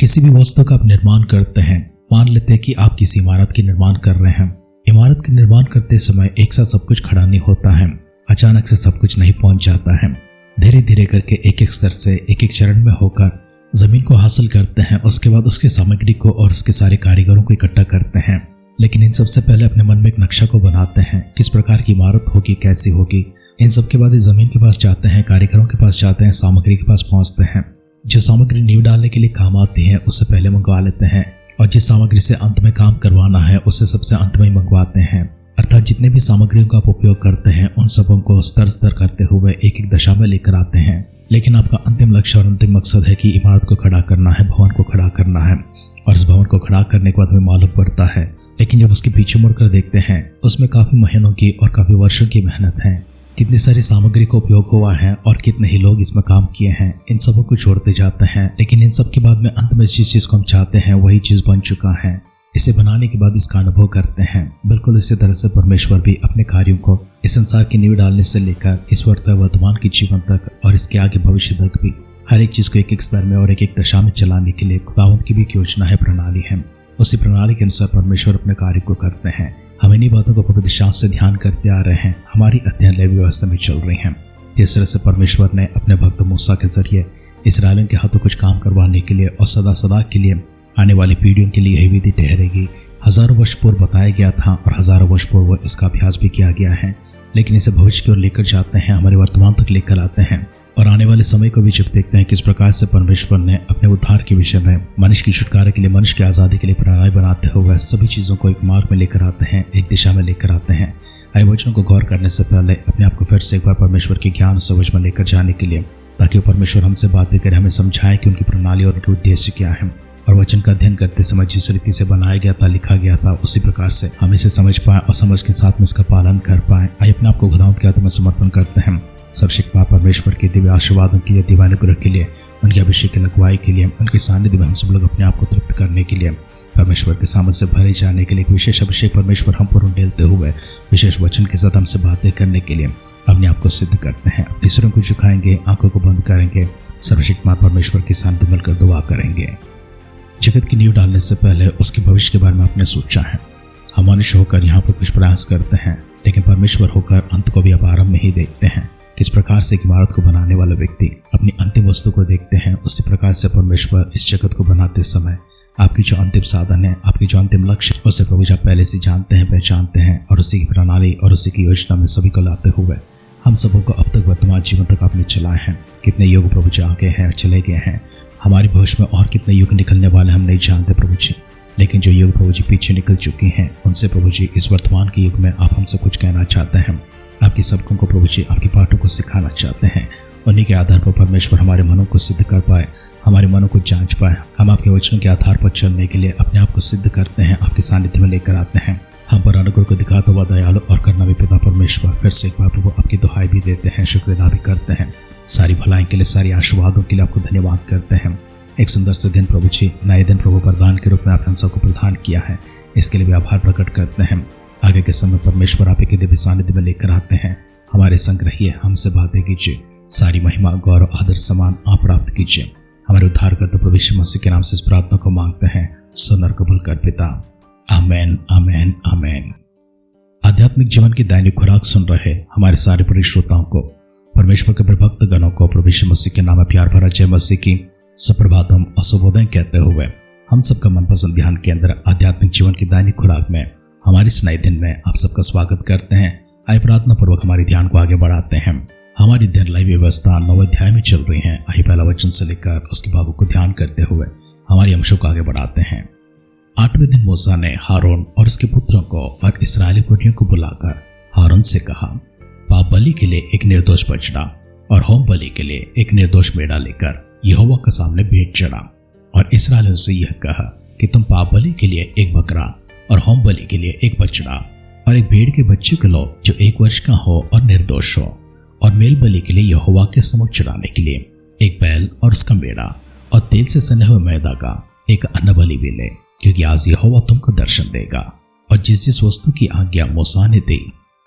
किसी भी वस्तु का आप निर्माण करते हैं, मान लेते हैं कि आप किसी इमारत की निर्माण कर रहे हैं। इमारत का निर्माण करते समय एक साथ सब कुछ खड़ा नहीं होता है, अचानक से सब कुछ नहीं पहुंच जाता है। धीरे धीरे करके एक एक स्तर से एक एक चरण में होकर जमीन को हासिल करते हैं। उसके बाद उसकी सामग्री को और उसके सारे कारीगरों को इकट्ठा करते हैं। लेकिन इन सबसे पहले अपने मन में एक नक्शा को बनाते हैं, किस प्रकार की इमारत होगी, कैसी होगी। इन सब के बाद इस जमीन के पास जाते हैं, कारीगरों के पास जाते हैं, सामग्री के पास पहुंचते हैं। जो सामग्री नींव डालने के लिए काम आती है उसे पहले मंगवा लेते हैं, और जिस सामग्री से अंत में काम करवाना है उसे सबसे अंत में ही मंगवाते हैं। अर्थात जितने भी सामग्रियों का आप उपयोग करते हैं उन सबों को स्तर स्तर करते हुए एक एक दशा में लेकर आते हैं। लेकिन आपका अंतिम लक्ष्य और अंतिम मकसद है कि इमारत को खड़ा करना है, भवन को खड़ा करना है। और इस भवन को खड़ा करने के बाद हमें मालूम पड़ता है, लेकिन जब उसके पीछे मुड़कर देखते हैं उसमें काफी महीनों की और काफी वर्षों की मेहनत है, कितनी सारी सामग्री का उपयोग हुआ है और कितने ही लोग इसमें काम किए हैं। इन सबों को छोड़ते जाते हैं, लेकिन इन सब के बाद में अंत में जिस चीज को हम चाहते हैं वही चीज बन चुका है। इसे बनाने के बाद इसका अनुभव करते हैं। बिल्कुल इसी तरह से परमेश्वर भी अपने कार्यों को इस संसार की नींव डालने से लेकर इस वर्तमान के जीवन तक और इसके आगे भविष्य तक भी हर एक चीज को एक एक स्तर में और एक एक दशा में चलाने के लिए खुदावंत की भी एक योजना है, प्रणाली है। उसी प्रणाली के अनुसार परमेश्वर अपने कार्य को करते हैं। हम इन्हीं बातों को पवित्र शास्त्र से ध्यान करते आ रहे हैं, हमारी अध्ययन लेवी व्यवस्था में चल रही हैं। जिस तरह से परमेश्वर ने अपने भक्त मूसा के जरिए इस्राएलियों के हाथों कुछ काम करवाने के लिए और सदा सदा के लिए आने वाली पीढ़ियों के लिए यही विधि ठहरेगी, हजारों वर्ष पूर्व बताया गया था और हजारों वर्ष पूर्व इसका अभ्यास भी किया गया है। लेकिन इसे भविष्य की ओर लेकर जाते हैं, हमारे वर्तमान तक लेकर आते हैं और आने वाले समय को भी जब देखते हैं किस प्रकार से परमेश्वर ने अपने उद्धार के विषय में मनुष्य की छुटकारे के लिए, मनुष्य की आज़ादी के लिए प्रणाली बनाते हुए सभी चीज़ों को एक मार्ग में लेकर आते हैं, एक दिशा में लेकर आते हैं। आए वचनों को गौर करने से पहले अपने आप को फिर से एक बार परमेश्वर के ज्ञान और समझ में लेकर जाने के लिए, ताकि वो परमेश्वर हमसे बातें करे, हमें समझाए कि उनकी प्रणाली और उनके उद्देश्य क्या है। और वचन का अध्ययन करते समय जिस रीति से बनाया गया था, लिखा गया था, उसी प्रकार से हम इसे समझ पाए और समझ के साथ में इसका पालन कर पाए। आइए अपने आप को खुदावंत के हाथों में समर्पण करते हैं। सर्वशक्तिमान परमेश्वर के दिव्य आशीर्वादों के लिए, दिव्य अनुग्रह के लिए, उनके अभिषेक की लगवाई के लिए, उनके सानिध्य में हम सब लोग अपने आप को तृप्त करने के लिए, परमेश्वर के सामने से भरे जाने के लिए एक विशेष अभिषेक परमेश्वर हम पर उंडेलते हुए विशेष वचन के साथ हमसे बातें करने के लिए अपने आप को सिद्ध करते हैं। अपने सिरों को झुकाएंगे, आंखों को बंद करेंगे, सर्वशक्तिमान परमेश्वर के सानिध्य में मिलकर दुआ करेंगे। जगत की नींव डालने से पहले उसके भविष्य के बारे में आपने सोचा है। हम मनुष्य होकर यहाँ पर कुछ प्रयास करते हैं, लेकिन परमेश्वर होकर अंत को भी अब आरंभ में ही देखते हैं। किस प्रकार से एक इमारत को बनाने वाला व्यक्ति अपनी अंतिम वस्तु को देखते हैं, उसी प्रकार से परमेश्वर इस जगत को बनाते समय आपकी जो अंतिम साधन है, आपकी जो अंतिम लक्ष्य, उसे प्रभु जी आप पहले से जानते हैं, पहचानते हैं और उसी की प्रणाली और उसी की योजना में सभी को लाते हुए हम सबों को अब तक वर्तमान जीवन तक आपने चलाए हैं। कितने युग प्रभु जी आगे हैं, चले गए हैं। हमारी भविष्य में और कितने युग निकलने वाले हम नहीं जानते प्रभु जी, लेकिन जो युग प्रभु जी पीछे निकल चुके हैं उनसे प्रभु जी इस वर्तमान के युग में आप हमसे कुछ कहना चाहते हैं। आपकी सबकों को प्रभु जी आपके पाठों को सिखाना चाहते हैं। उन्हीं के आधार पर परमेश्वर हमारे मनों को सिद्ध कर पाए, हमारे मनों को जांच पाए। हम आपके वचनों के आधार पर चलने के लिए अपने आप को सिद्ध करते हैं, आपके सानिध्य में लेकर आते हैं। हम पर अनुग्रह को दिखाता हुआ दयालु और करुणामय पिता परमेश्वर फिर से एक बार प्रभु आपकी दुहाई भी देते हैं, शुक्र अदा भी करते हैं। सारी भलाई के लिए, सारी आशीर्वादों के लिए आपको धन्यवाद करते हैं। एक सुंदर से दिन प्रभु जी, नए दिन प्रभु प्रदान के रूप में आपने हम सबको प्रदान किया है, इसके लिए भी आभार प्रकट करते हैं। आगे के समय परमेश्वर आप एक दिव्य सानिध्य में लेकर आते हैं। हमारे संग रहिए, हमसे बातें कीजिए, सारी महिमा, गौरव, आदर, सम्मान आप प्राप्त कीजिए। हमारे उद्धारकर्ता प्रभु यीशु मसीह के नाम से इस प्रार्थना को मांगते हैं, सुन और कबूल कर पिता, आमेन, आमेन, आमेन। आध्यात्मिक जीवन की दैनिक खुराक सुन रहे हमारे सारे प्रिय श्रोताओं को, परमेश्वर के भक्त गणों को प्रभु यीशु मसीह के नाम में प्यार भरा जय मसीह की सुप्रभातम और शुभोदय कहते हुए हम सबका मनपसंद ध्यान केंद्र आध्यात्मिक जीवन की दैनिक खुराक में हमारे इस नए दिन में आप सबका स्वागत करते हैं। आइए प्रार्थना पूर्वक हमारे ध्यान को आगे बढ़ाते हैं। हमारी ध्यान लाइव व्यवस्था 9वें अध्याय में चल रही है। आइए पहला वचन से लेकर उसके बाबू को ध्यान करते हुए हमारी अंशों को आगे बढ़ाते हैं। 8वें दिन मूसा ने हारून और उसके पुत्रों को और इस्राएली पुत्रियों को बुलाकर हारून से कहा, पाप बलि के लिए एक निर्दोष बछड़ा और होम बलि के लिए एक निर्दोष मेढ़ा लेकर यहोवा के सामने भेंट चढ़ा। और इस्राएलियों से यह कहा कि तुम पाप बलि के लिए एक बकरा और होम बलि के लिए एक बछड़ा और एक भेड़ के बच्चे को लो जो 1 वर्ष का हो और निर्दोष हो, और मेल बलि के लिए यहोवा के सम्मुख चढ़ाने के लिए एक बैल और उसका मेढ़ा और तेल से सने हुए मैदा का एक अन्न बलि भी ले, क्योंकि आज यहोवा तुमको दर्शन देगा। और जिस जिस वस्तु की आज्ञा मूसा ने दी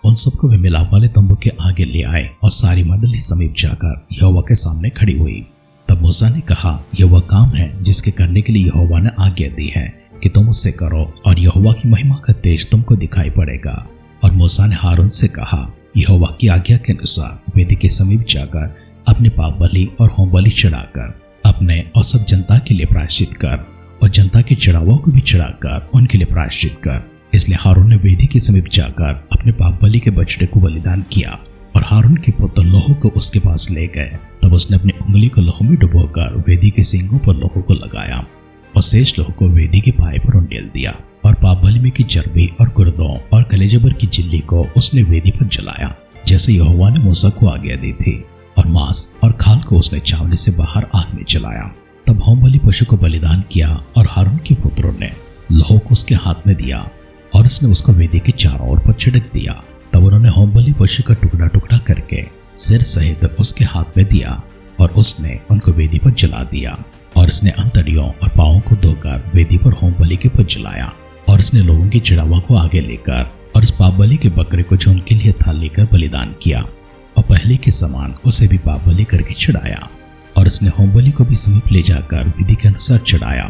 उन सबको वे मिलाप वाले तंबू के आगे ले आए, और सारी मंडली समीप जाकर यहोवा के सामने खड़ी हुई। तब मूसा ने कहा, यह वह काम है जिसके करने के लिए यहोवा ने आज्ञा दी है कि तुम उससे करो, और यहोवा की महिमा का तेज तुमको दिखाई पड़ेगा। और मूसा ने हारून से कहा, यहोवा की आज्ञा के अनुसार वेदी के समीप जाकर अपने पाप बलि और होम बलि चढ़ाकर अपने और सब जनता के लिए प्रायश्चित कर, और जनता के चढ़ावों को भी चढ़ाकर उनके लिए प्रायश्चित कर। इसलिए हारून ने वेदी के समीप जाकर अपने पाप बलि के बछड़े को बलिदान किया, और हारून के पुत्र लोहो को उसके पास ले गए। तब उसने अपनी उंगली को लोहो में डुबोकर वेदी के सींगों पर लोहो को लगाया, और शेष लोहो को वेदी के पाए पर उंडेल दिया। और पाप बलि में की चर्बी और गुर्दों और कलेजे पर की झिल्ली को उसने वेदी पर जलाया, जैसे यहोवा ने मूसा को आज्ञा दी थी। और मांस और खाल को उसने चावड़ी से बाहर आग में जलाया। तब होम बलि पशु को बलिदान किया, और हारून के पुत्रों ने लोहो को उसके हाथ में दिया, और उसने उसको वेदी के चारों ओर पर छिड़क दिया। तब उन्होंने होम बलि पशु का टुकड़ा टुकड़ा करके सिर सहित उसके हाथ में दिया, और उसने उनको वेदी पर जला दिया। और उसने अंतड़ियों और पांवों को धोकर वेदी पर होम बलि के पर जलाया। और उसने लोगों की चढ़ावा को आगे लेकर और उस पाप बलि के बकरे को जो उनके लिए था लेकर बलिदान किया, और पहले के समान उसे भी पाप बलि करके चढ़ाया। और उसने होम बलि को भी समीप ले जाकर विधि के अनुसार चढ़ाया,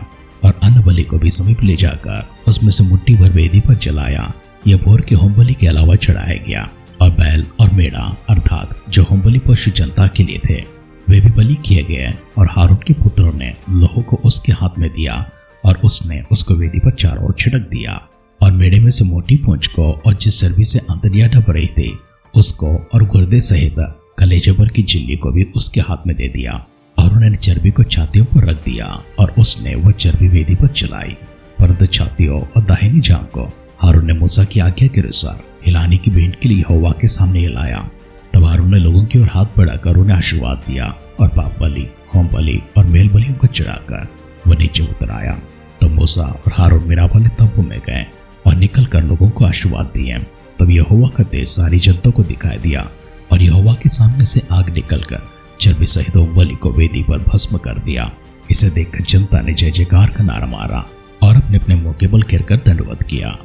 और अन्न बलि को भी समीप ले जाकर उसमें से मुट्ठी भर वेदी पर जलाया। यह भोर के होम बलि के अलावा चढ़ाया गया। और बैल और मेढ़ा अर्थात जो होम बलि पशु जनता के लिए थे वे भी बलि किए गए। और हारून के पुत्रों ने लोहो को उसके हाथ में दिया, और उसने उसको वेदी पर चारों ओर छिड़क दिया। और मेढ़े में से मोटी पूंछ को और जिस चर्बी से अंतड़ियां ढप रही थी उसको, और गुर्दे सहित कलेजे पर की झिल्ली को भी उसके हाथ में दे दिया। और उन्होंने चर्बी को छातियों पर रख दिया, और उसने वह चर्बी वेदी पर चलाई। परंतु छातियों और दाहिनी जांघ को हारून ने मूसा की आज्ञा के अनुसार हिलाने की भेंट के लिए यहोवा के सामने हिलाया। तब हारून ने लोगों की ओर हाथ बढ़ाकर उन्हें आशीर्वाद दिया, और पाप बलि, होम बलि और मेल बलियों को चढ़ाकर वह नीचे उतर आया। तब मूसा और हारून मिराबा ने तंबू में गए और निकलकर लोगों को आशीर्वाद दिए। तब यहोवा का तेज सारी जनता को दिखाई दिया, और यहोवा के सामने से आग निकलकर चर्बी सहित होम बलि को वेदी पर भस्म कर दिया। इसे देखकर जनता ने जय जयकार का नारा मारा और अपने अपने मुंह के बल गिरकर दंडवत किया।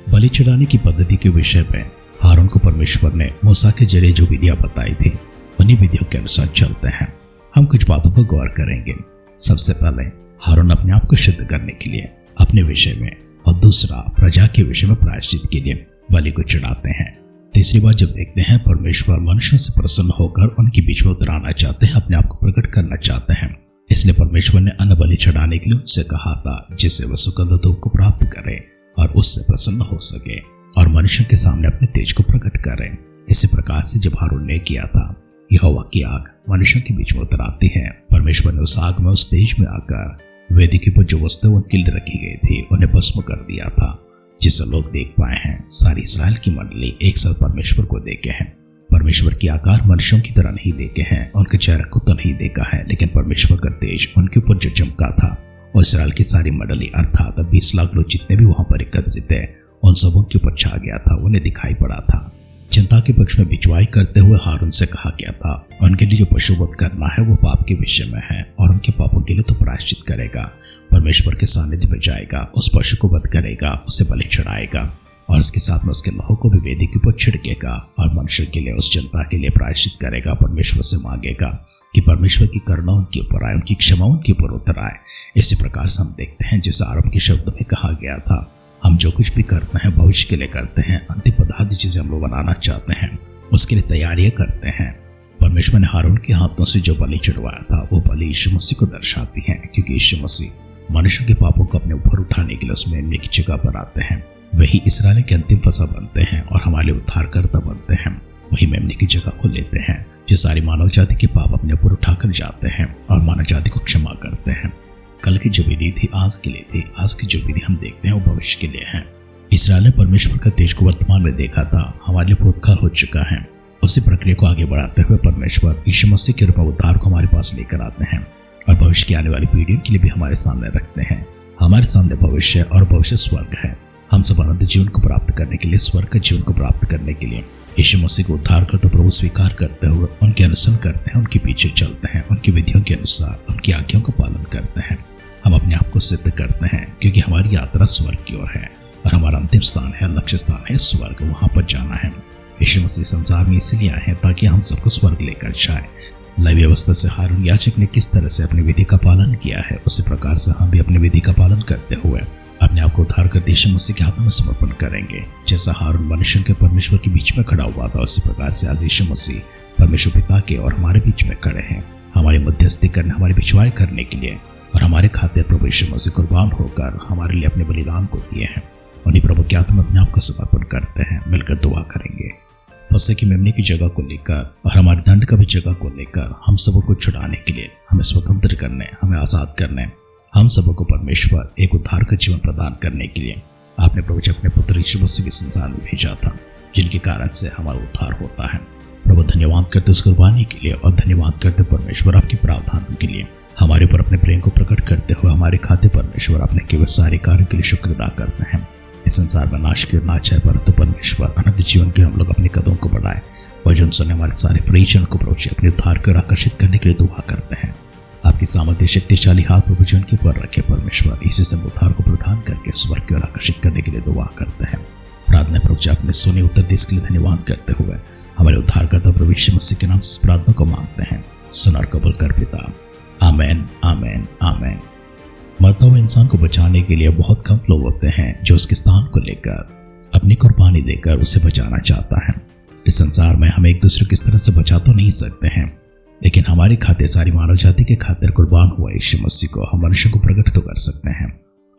बलि चढ़ाने की पद्धति के विषय में हारून को परमेश्वर ने मूसा के जरिए जो विधियां बताई थी उन्हीं विधियों के अनुसार चलते हैं। हम कुछ बातों पर गौर करेंगे। सबसे पहले हारून अपने आप को शुद्ध करने के लिए अपने विषय में, और दूसरा प्रजा के विषय में प्रायश्चित के लिए बलि को चढ़ाते हैं। तीसरी बात जब देखते हैं धर्मेश्वर मनुष्यों से प्रसन्न होकर उनके बीच में उतर आना चाहते हैं, अपने आप को प्रकट करना चाहते हैं। इसलिए परमेश्वर ने अन्न बलि चढ़ाने के लिए उनसे कहा था, जिससे वह सुगंध धूप को प्राप्त करे और उससे प्रसन्न हो सके और मनुष्यों के सामने अपने तेज को प्रकट करे। इसी प्रकार से जब हारून ने किया था, यहोवा की आग मनुष्यों के बीच में उतर आती है। परमेश्वर ने उस आग में, उस तेज में आकर वेदी के ऊपर जो वस्तुएं उनके लिए रखी गई थी उन्हें भस्म कर दिया था, जिसे लोग देख पाए हैं। सारी इस्राएल की मंडली एक साथ परमेश्वर को देखे हैं। परमेश्वर के आकार मनुष्यों की तरह नहीं देखे हैं, उनके चेहरे को तो नहीं देखा है, लेकिन परमेश्वर का तेज उनके ऊपर जो चमका था और इस्राएल की सारी मंडली अर्थात 20 लाख लोग जितने भी वहां पर एकत्रित थे उन सबों के ऊपर छा गया था, उन्हें दिखाई पड़ा था। जनता के पक्ष में बिचवाई करते हुए हारून से कहा गया था, उनके लिए जो पशुवध करना है वो पाप के विषय में है और उनके पापों के लिए तो प्रायश्चित करेगा। परमेश्वर के सानिध्य में जाएगा, उस पशु को वध करेगा, उसे बलि चढ़ाएगा और उसके साथ में उसके लहू को भी वेदी के ऊपर छिड़केगा और मनुष्य के लिए, उस जनता के लिए प्रायश्चित करेगा। परमेश्वर से मांगेगा कि परमेश्वर की करुणा उनके ऊपर आए, उनकी क्षमा उनके ऊपर उतर आए। इसी प्रकार से हम देखते हैं जैसे आरंभ के शब्द में कहा गया था, हम जो कुछ भी करते हैं भविष्य के लिए करते हैं, अंतिम पदार्थ जिसे हम लोग बनाना चाहते हैं उसके लिए तैयारियां करते हैं। परमेश्वर ने हारून के हाथों से जो बलि चढ़वाया था वो बलि यीशु मसीह को दर्शाती है, क्योंकि यीशु मसीह मनुष्य के पापों को अपने ऊपर उठाने के लिए उस मेमने की जगह पर आते हैं। वही इस्राएल के अंतिम फसह बनते हैं और हमारे उद्धारकर्ता बनते हैं। वही मेमने की जगह को लेते हैं जो सारी मानव जाति के पाप अपने ऊपर उठाकर जाते हैं और मानव जाति को क्षमा करते हैं। कल की जो विधि थी आज के लिए थी, आज की जो विधि हम देखते हैं वो भविष्य के लिए है। इस्राएल ने परमेश्वर का तेज को वर्तमान में देखा था, हमारे लिए भूतकाल हो चुका है। उसी प्रक्रिया को आगे बढ़ाते हुए परमेश्वर यीशु मसीह के रूप में उद्धार को हमारे पास लेकर आते हैं और भविष्य की आने वाली पीढ़ियों के लिए भी हमारे सामने रखते हैं। हमारे सामने भविष्य और भविष्य स्वर्ग है। हम सब अनंत जीवन को प्राप्त करने के लिए, स्वर्ग के जीवन को प्राप्त करने के लिए यीशु मसीह को उद्धार करते प्रभु स्वीकार करते हुए उनके अनुसरण करते हैं, उनके पीछे चलते हैं, उनकी विधियों के अनुसार उनकी आज्ञाओं का पालन करते हैं। हम अपने आप को सिद्ध करते हैं क्योंकि हमारी यात्रा स्वर्ग की ओर है और हमारा अंतिम स्थान है, लक्ष्य स्थान है स्वर्ग, वहां पर जाना है। यीशु मसीह संसार में इसलिए आए हैं ताकि हम सबको स्वर्ग लेकर जाए। लय अवस्था से हारून याजक ने किस तरह से अपनी विधि का पालन किया है, उसी प्रकार से हम भी अपनी विधि का पालन करते हुए अपने आप को उद्धार करते यीशु मसीह के हाथों में समर्पण करेंगे। जैसा हारून मनुष्यों के परमेश्वर के बीच में खड़ा हुआ था, उसी प्रकार से आज यीशु मसीह परमेश्वर पिता के और हमारे बीच में खड़े हैं, हमारी मध्यस्थी करने, हमारी पिछवाई करने के लिए, और हमारे खातिर प्रभु यीशु मसीह कुर्बान होकर हमारे लिए अपने बलिदान को दिए हैं। उन्हीं प्रभु के हाथों में अपने आप को समर्पण करते हैं। मिलकर दुआ करेंगे। फंसे की मेमने की जगह को लेकर और हमारे दंड का भी जगह को लेकर हम सबको छुड़ाने के लिए, हमें स्वतंत्र करने, हमें आज़ाद करने, हम सबको परमेश्वर एक उद्धार का जीवन प्रदान करने के लिए आपने प्रभु जी अपने पुत्र यीशु मसीह के संसार में भेजा था, जिनके कारण से हमारा उद्धार होता है। प्रभु धन्यवाद करते उस कुर्बानी के लिए, और धन्यवाद करते परमेश्वर आपके प्रावधानों के लिए। हमारे ऊपर अपने प्रेम को प्रकट करते हुए हमारे खाते परमेश्वर अपने केवल सारे कार्यों के लिए शुक्र अदा करते हैं। इस संसार में नाश की ना चाहे, परंतु परमेश्वर अनंत जीवन के हम लोग अपने कदमों को बढ़ाए। वचन सुने हमारे सारे परिजन को प्रभु जी अपने उद्धार को आकर्षित करने के लिए दुआ करते हैं। आपकी सामर्थ्य शक्तिशाली हाथ प्रभु जी उनके ऊपर रखे परमेश्वर, इसी से उद्धार को प्रदान करके स्वर्ग की ओर आकर्षित करने के लिए दुआ करते हैं। प्रार्थना प्रभु जी अपने सुने उत्तर देश के लिए धन्यवाद करते हुए हमारे उद्धारकर्ता प्रभु यीशु मसीह के नाम से प्रार्थना को मांगते हैं। सुन और कबूल कर पिता। आमेन, आमेन, आमेन। मरता हुए इंसान को बचाने के लिए बहुत कम लोग होते हैं जो उसके स्थान को लेकर अपनी कुर्बानी देकर उसे बचाना चाहता है। इस संसार में हम एक दूसरे को इस तरह से बचा तो नहीं सकते हैं, लेकिन हमारी खातिर, सारी मानव जाति के खातिर कुर्बान हुआ यीशु मसीह को हम मनुष्य को प्रकट तो कर सकते हैं।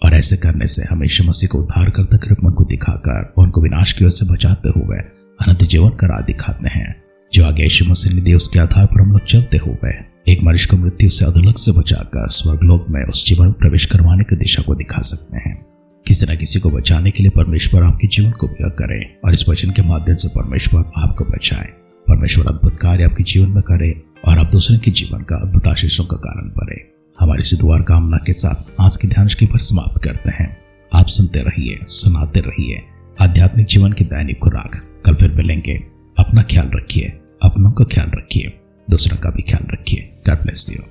और ऐसे करने से हम यीशु मसीह को उद्धार करते के रूप में उनको दिखाकर उनको विनाश की ओर से बचाते हुए अनंत जीवन का राह दिखाते हैं, जो आगे यीशु मसीह ने दिया। उसके आधार पर हम लोग चलते हुए एक मनुष्य को मृत्यु से अधोलोक से बचाकर स्वर्गलोक में उस जीवन में प्रवेश करवाने की दिशा को दिखा सकते हैं। किसी न किसी को बचाने के लिए परमेश्वर आपके जीवन को व्यय करे और इस वचन के माध्यम से परमेश्वर आपको बचाए। परमेश्वर अद्भुत कार्य आपके जीवन में करे और आप दूसरों के जीवन का अद्भुत आशीषों का कारण बने। हमारी इस दुआ कामना के साथ आज की ध्यान पर समाप्त करते हैं। आप सुनते रहिए, सुनाते रहिए आध्यात्मिक जीवन की दैनिक खुराक। कल फिर मिलेंगे। अपना ख्याल रखिए, अपनों का ख्याल रखिए, दूसरों का भी ख्याल रखिए। God bless you.